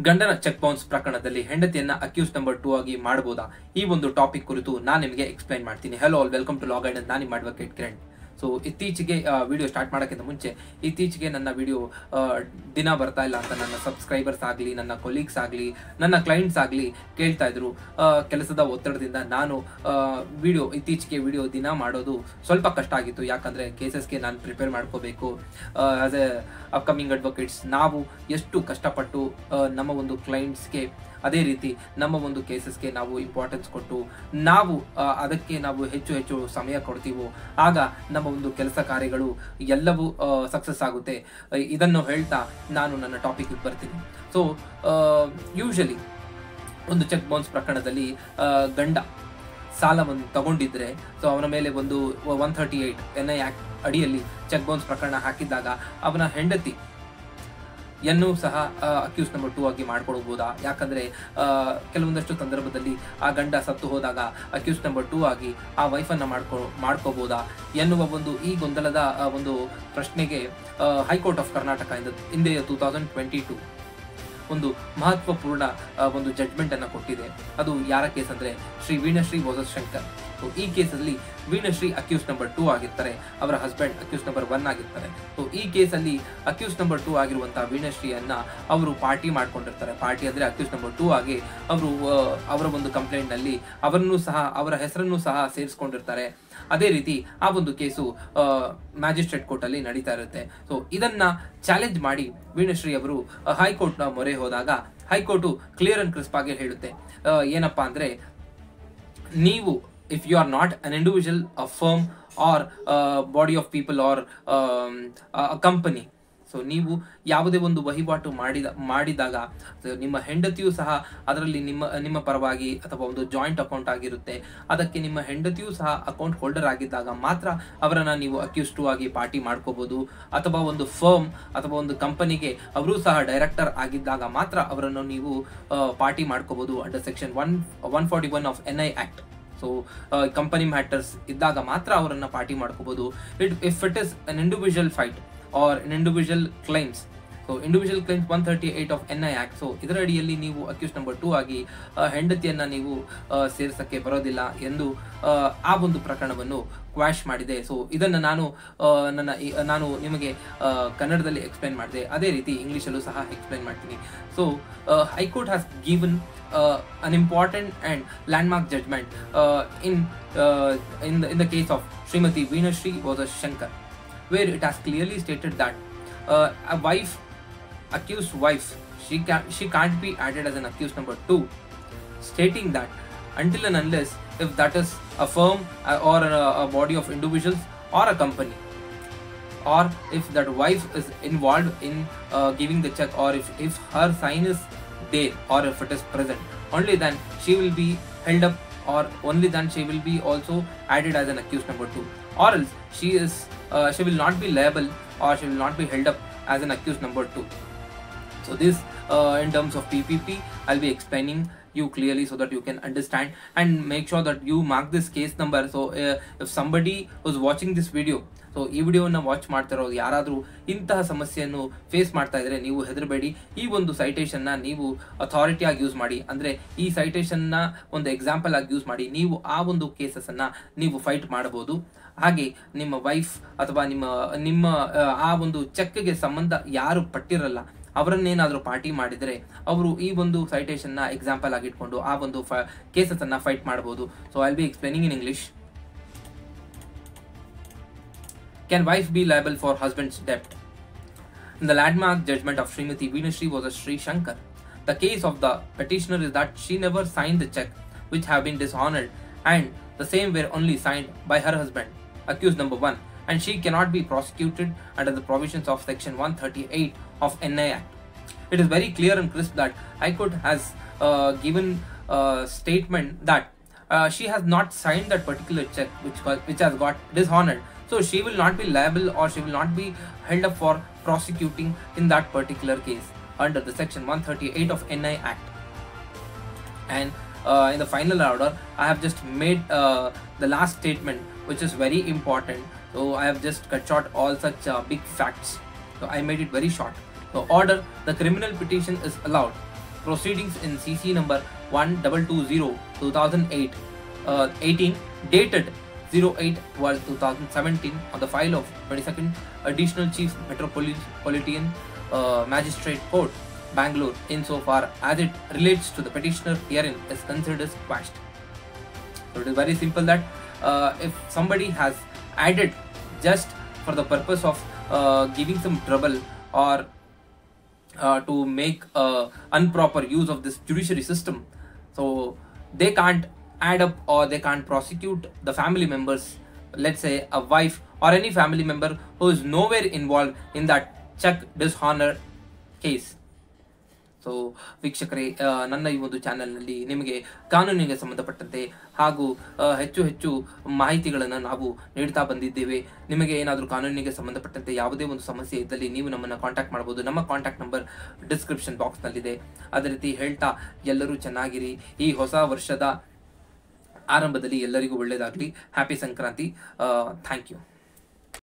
ಗಂಡನ check bounce ಪ್ರಕರಣದಲ್ಲಿ ಹೆಂಡತಿಯನ್ನ accused number 2 ಆಗಿ ಮಾಡಬಹುದಾ? ಈ ಒಂದು ಟಾಪಿಕ್ ಕುರಿತು ನಾನು ನಿಮಗೆ ಎಕ್ಸ್ಪ್ಲೈನ್ ಮಾಡ್ತೀನಿ. Hello all, welcome to law guidance. ನಾನು ನಿಮ್ಮ ಅಡ್ವೊಕೇಟ್ ಕಿರಣ್. ಸೊ ಇತ್ತೀಚೆಗೆ ವಿಡಿಯೋ ಸ್ಟಾರ್ಟ್ ಮಾಡೋಕ್ಕಿಂತ ಮುಂಚೆ ಇತ್ತೀಚೆಗೆ ನನ್ನ ವಿಡಿಯೋ ದಿನ ಬರ್ತಾ ಇಲ್ಲ ಅಂತ ನನ್ನ ಸಬ್ಸ್ಕ್ರೈಬರ್ಸ್ ಆಗಲಿ, ನನ್ನ ಕೊಲೀಗ್ಸ್ ಆಗಲಿ, ನನ್ನ ಕ್ಲೈಂಟ್ಸ್ ಆಗಲಿ ಕೇಳ್ತಾ ಇದ್ರು. ಕೆಲಸದ ಒತ್ತಡದಿಂದ ನಾನು ಇತ್ತೀಚೆಗೆ ವಿಡಿಯೋ ದಿನ ಮಾಡೋದು ಸ್ವಲ್ಪ ಕಷ್ಟ ಆಗಿತ್ತು. ಯಾಕಂದರೆ ಕೇಸಸ್ಗೆ ನಾನು ಪ್ರಿಪೇರ್ ಮಾಡ್ಕೋಬೇಕು. ಆಸ್ ಎ ಅಪ್ಕಮಿಂಗ್ ಅಡ್ವೊಕೇಟ್ಸ್ ನಾವು ಎಷ್ಟು ಕಷ್ಟಪಟ್ಟು ನಮ್ಮ ಒಂದು ಕ್ಲೈಂಟ್ಸ್ಗೆ, ಅದೇ ರೀತಿ ನಮ್ಮ ಒಂದು ಕೇಸಸ್ಗೆ ನಾವು ಇಂಪಾರ್ಟೆನ್ಸ್ ಕೊಟ್ಟು ಅದಕ್ಕೆ ನಾವು ಹೆಚ್ಚು ಸಮಯ ಕೊಡ್ತೀವೋ ಆಗ ನಮ್ಮ ಒಂದು ಕೆಲಸ ಕಾರ್ಯಗಳು ಎಲ್ಲವೂ ಸಕ್ಸಸ್ ಆಗುತ್ತೆ. ಇದನ್ನು ಹೇಳ್ತಾ ನಾನು ನನ್ನ ಟಾಪಿಕ್ಗೆ ಬರ್ತೀನಿ. ಸೊ ಯೂಶಲಿ ಒಂದು ಚೆಕ್ ಬೌನ್ಸ್ ಪ್ರಕರಣದಲ್ಲಿ ಗಂಡ ಸಾಲವನ್ನು ತಗೊಂಡಿದ್ರೆ, ಸೊ ಅವನ ಮೇಲೆ ಒಂದು 138 NI ಆಕ್ಟ್ ಅಡಿಯಲ್ಲಿ ಚೆಕ್ ಬೌನ್ಸ್ ಪ್ರಕರಣ ಹಾಕಿದ್ದಾಗ ಅವನ ಹೆಂಡತಿ ಯನ್ನು ಸಹ ಅಕ್ಯೂಸ್ ನಂಬರ್ 2 ಆಗಿ ಮಾಡ್ಕೊಳ್ಬೋದಾ? ಯಾಕಂದರೆ ಕೆಲವೊಂದಷ್ಟು ಸಂದರ್ಭದಲ್ಲಿ ಆ ಗಂಡ ಸತ್ತು ಹೋದಾಗ ಅಕ್ಯೂಸ್ ನಂಬರ್ 2 ಆಗಿ ಆ ವೈಫನ್ನು ಮಾಡ್ಕೋಬೋದಾ ಎನ್ನುವ ಈ ಗೊಂದಲದ ಒಂದು ಪ್ರಶ್ನೆಗೆ ಹೈಕೋರ್ಟ್ ಆಫ್ ಕರ್ನಾಟಕ ಹಿಂದೆ 2022 ಒಂದು ಮಹತ್ವಪೂರ್ಣ ಒಂದು ಜಡ್ಜ್ಮೆಂಟ್ ಅನ್ನು ಕೊಟ್ಟಿದೆ. ಅದು ಯಾರ ಕೇಸ್ ಅಂದರೆ ಶ್ರೀ ವೀಣಶ್ರೀ ವರ್ಸಸ್ ಶಂಕರ್. ಈ ಕೇಸಲ್ಲಿ ವೀಣಶ್ರೀ ಅಕ್ಯೂಸ್ ನಂಬರ್ 2 ಆಗಿರ್ತಾರೆ, ಅವರ ಹಸ್ಬೆಂಡ್ ಅಕ್ಯೂಸ್ ನಂಬರ್ 1 ಆಗಿರ್ತಾರೆ. ಸೊ ಈ ಕೇಸಲ್ಲಿ ಅಕ್ಯೂಸ್ ನಂಬರ್ 2 ಆಗಿರುವಂತಹ ವೀಣಶ್ರೀಯನ್ನ ಅವರು ಪಾರ್ಟಿ ಮಾಡ್ಕೊಂಡಿರ್ತಾರೆ. ಪಾರ್ಟಿ ಅಂದರೆ ಅಕ್ಯೂಸ್ ನಂಬರ್ 2 ಆಗಿ ಅವರು ಅವರ ಒಂದು ಕಂಪ್ಲೇಂಟ್ ನಲ್ಲಿ ಅವರ ಹೆಸರನ್ನು ಸಹ ಸೇರಿಸ್ಕೊಂಡಿರ್ತಾರೆ. ಅದೇ ರೀತಿ ಆ ಒಂದು ಕೇಸು ಮ್ಯಾಜಿಸ್ಟ್ರೇಟ್ ಕೋರ್ಟ್ ಅಲ್ಲಿ ನಡೀತಾ ಇರುತ್ತೆ. ಸೊ ಇದನ್ನ ಚಾಲೆಂಜ್ ಮಾಡಿ ವೀಣಶ್ರೀ ಅವರು ಹೈಕೋರ್ಟ್ ನ ಮೊರೆ ಹೋದಾಗ ಹೈಕೋರ್ಟ್ ಕ್ಲಿಯರ್ ಅಂಡ್ ಕ್ರಿಸ್ಪ್ ಆಗಿ ಹೇಳುತ್ತೆ. ಏನಪ್ಪಾ ಅಂದ್ರೆ, ನೀವು if you are not an individual, a firm or a body of people or a company, so ನೀವು ಯಾವುದೇ ಒಂದು ವಹಿವಾಟು ಮಾಡಿದಾಗ ನಿಮ್ಮ ಹೆಂಡತಿಯೂ ಸಹ ಅದರಲ್ಲಿ ನಿಮ್ಮ ಪರವಾಗಿ ಅಥವಾ ಒಂದು ಜಾಯಿಂಟ್ ಅಕೌಂಟ್ ಆಗಿರುತ್ತೆ, ಅದಕ್ಕೆ ನಿಮ್ಮ ಹೆಂಡತಿಯೂ ಸಹ ಅಕೌಂಟ್ ಹೋಲ್ಡರ್ ಆಗಿದ್ದಾಗ ಮಾತ್ರ ಅವರನ್ನ ನೀವು ಅಕ್ಯೂಸ್ 2 ಆಗಿ ಪಾರ್ಟಿ ಮಾಡ್ಕೋಬಹುದು. ಅಥವಾ ಒಂದು ಫರ್ಮ್ ಅಥವಾ ಒಂದು ಕಂಪನಿಗೆ ಅವರು ಸಹ ಡೈರೆಕ್ಟರ್ ಆಗಿದ್ದಾಗ ಮಾತ್ರ ಅವರನ್ನು ನೀವು ಪಾರ್ಟಿ ಮಾಡ್ಕೋಬಹುದು under section 141 of NI act. So company matters ಇದ್ದಾಗ ಮಾತ್ರ ಅವರನ್ನ ಪಾರ್ಟಿ ಮಾಡ್ಕೋಬಹುದು. If it is an individual fight R an individual claims, so individual claims 138 of NI act. So ಇದರ ಅಡಿಯಲ್ಲಿ ನೀವು ಅಕ್ಯೂಸ್ ನಂಬರ್ 2 ಆಗಿ ಹೆಂಡತಿಯನ್ನ ನೀವು ಸೇರಿಸಕ್ಕೆ ಬರೋದಿಲ್ಲ ಎಂದು ಆ ಒಂದು ಪ್ರಕರಣವನ್ನು ಕ್ವಾಶ್ ಮಾಡಿದೆ. ಸೊ ಇದನ್ನು ನಾನು ನಿಮಗೆ ಕನ್ನಡದಲ್ಲಿ ಎಕ್ಸ್ಪ್ಲೈನ್ ಮಾಡಿದೆ, ಅದೇ ರೀತಿ ಇಂಗ್ಲಿಷಲ್ಲೂ ಸಹ ಎಕ್ಸ್ಪ್ಲೈನ್ ಮಾಡ್ತೀನಿ. So high court has given an important and landmark judgment in the case of Srimati Veenashri versus Shankar, where it has clearly stated that accused wife, she can't be added as an accused number 2, stating that until and unless if that is a firm or a body of individuals or a company, or if that wife is involved in giving the check, or if her sign is there or if it is present, only then she will be held up, or only then she will be also added as an accused number 2, or else she will not be liable or she will not be held up as an accused number 2. So this in terms of PPP I'll be explaining you clearly so that you can understand, and make sure that you mark this case number. So if somebody who's watching this video, so ಈ ವಿಡಿಯೋನ watch ಮಾಡ್ತಿರೋದು ಯಾರಾದರೂ ಇಂತಹ ಸಮಸ್ಯೆಯನ್ನು face ಮಾಡ್ತಾ ಇದ್ರೆ ನೀವು ಹೆದರಬೇಡಿ. ಈ ಒಂದು ಸೈಟೇಷನ್ನ ನೀವು ಅಥಾರಿಟಿ ಆಗಿ ಯೂಸ್ ಮಾಡಿ, ಅಂದರೆ ಈ ಸೈಟೇಷನ್ನ ಒಂದು ಎಕ್ಸಾಂಪಲ್ ಆಗಿ ಯೂಸ್ ಮಾಡಿ ನೀವು ಆ ಒಂದು ಕೇಸಸ್ಸನ್ನು ನೀವು ಫೈಟ್ ಮಾಡಬಹುದು. ಹಾಗೆ ನಿಮ್ಮ ವೈಫ್ ಅಥವಾ ನಿಮ್ಮ ಆ ಒಂದು ಚೆಕ್ಗೆ ಸಂಬಂಧ ಯಾರು ಪಟ್ಟಿರಲ್ಲ ಅವರನ್ನೇನಾದರೂ ಪಾರ್ಟಿ ಮಾಡಿದರೆ ಅವರು ಈ ಒಂದು ಸೈಟೇಷನ್ನ ಎಕ್ಸಾಂಪಲ್ ಆಗಿ ಇಟ್ಕೊಂಡು ಆ ಒಂದು ಕೇಸಸ್ಸನ್ನು ಫೈಟ್ ಮಾಡಬಹುದು. So I will be explaining in English. Can wife be liable for husband's debt? In the landmark judgment of Srimati Veenashri versus Sri Shankar, the case of the petitioner is that she never signed the check which have been dishonored, and the same were only signed by her husband, accused number 1, and she cannot be prosecuted under the provisions of section 138 of NI Act. It is very clear and crisp that High Court has given a statement that she has not signed that particular check which has got dishonored. So she will not be liable or she will not be held up for prosecuting in that particular case under the section 138 of NI Act. And in the final order, I have just made the last statement, which is very important. So I have just cut short all such big facts. So I made it very short. So order, the criminal petition is allowed proceedings in CC number 1220 18 dated 08/12/2017 on the file of 22nd Additional Chief Metropolitan Magistrate Court, Bangalore, insofar as it relates to the petitioner herein is considered as quashed. So it is very simple that if somebody has added just for the purpose of giving some trouble or to make improper use of this judiciary system, so they can't add up or they can't prosecute the family members, let's say a wife or any family member who is nowhere involved in that check dishonor case. So ವೀಕ್ಷಕರೇ, ನನ್ನ ಈ ಒಂದು ಚಾನೆಲ್ನಲ್ಲಿ ನಿಮಗೆ ಕಾನೂನಿಗೆ ಸಂಬಂಧಪಟ್ಟಂತೆ ಹಾಗೂ ಹೆಚ್ಚು ಮಾಹಿತಿಗಳನ್ನು ನಾವು ನೀಡ್ತಾ ಬಂದಿದ್ದೇವೆ. ನಿಮಗೆ ಏನಾದರೂ ಕಾನೂನಿಗೆ ಸಂಬಂಧಪಟ್ಟಂತೆ ಯಾವುದೇ ಒಂದು ಸಮಸ್ಯೆ ಇದ್ದಲ್ಲಿ ನೀವು ನಮ್ಮನ್ನು ಕಾಂಟ್ಯಾಕ್ಟ್ ಮಾಡ್ಬೋದು. ನಮ್ಮ ಕಾಂಟ್ಯಾಕ್ಟ್ ನಂಬರ್ ಡಿಸ್ಕ್ರಿಪ್ಷನ್ ಬಾಕ್ಸ್ನಲ್ಲಿದೆ. ಅದೇ ರೀತಿ ಹೇಳ್ತಾ ಎಲ್ಲರೂ ಚೆನ್ನಾಗಿರಿ. ಈ ಹೊಸ ವರ್ಷದ ಆರಂಭದಲ್ಲಿ ಎಲ್ಲರಿಗೂ ಒಳ್ಳೆಯದಾಗಲಿ. ಹ್ಯಾಪಿ ಸಂಕ್ರಾಂತಿ. Thank you.